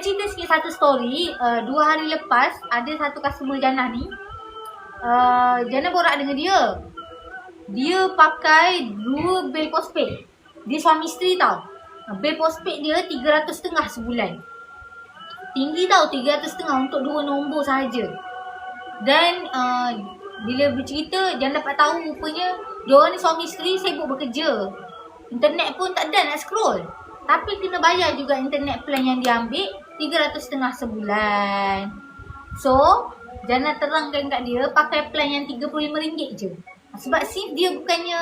Cerita sikit satu story. 2 hari lepas ada satu customer Jannah ni. Jannah borak dengan dia. Dia pakai 2 bil postpaid. Dia suami isteri tau. Bil postpaid dia 300.5 sebulan. Tinggi tau, 300.5 untuk 2 nombor sahaja. Dan bila bercerita, Jannah dapat tahu rupanya diorang ni suami isteri sibuk bekerja. Internet pun tak ada nak scroll. Tapi kena bayar juga internet plan yang dia ambil 300.5 sebulan. So, Jannah terangkan kat dia pakai plan yang RM35 je. Sebab since dia bukannya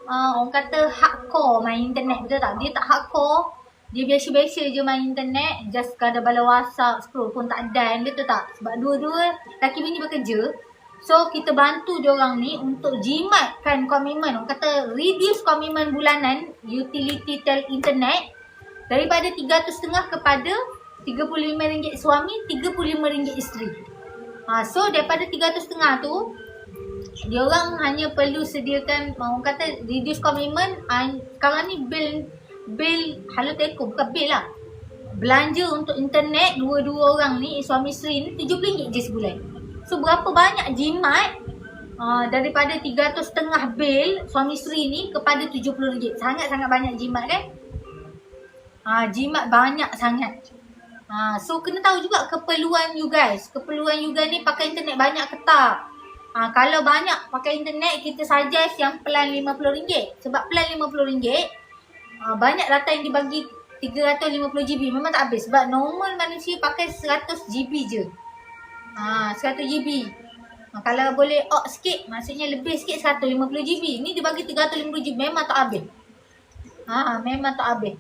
orang kata hardcore main internet, betul tak? Dia tak hardcore. Dia biasa-biasa je main internet. Just kadang bala WhatsApp, scroll pun tak dan, betul tak? Sebab dua-dua laki bini bekerja. So, kita bantu diorang ni untuk jimatkan komitmen. Orang kata reduce komitmen bulanan utility tel internet daripada 300.5 kepada RM35 suami, RM35 isteri. So, daripada 300.5 tu, diorang hanya perlu sediakan, orang kata reduce komitmen. Sekarang ni bil Halo Telco, bukan bil lah. Belanja untuk internet dua-dua orang ni, suami isteri ni RM70 je sebulan. So, berapa banyak jimat daripada 300.5 bil suami isteri ni kepada RM70. Sangat-sangat banyak jimat kan? Jimat banyak sangat. So, kena tahu juga keperluan you guys. Keperluan you guys ni pakai internet banyak ke tak? Kalau banyak pakai internet, kita suggest yang plan RM50. Sebab plan RM50, banyak data yang dibagi 350GB. Memang tak habis. Sebab normal manusia pakai 100GB je. 100GB. Kalau boleh sikit, maksudnya lebih sikit 150GB. Ni dia bagi 350GB. Memang tak habis. Memang tak habis.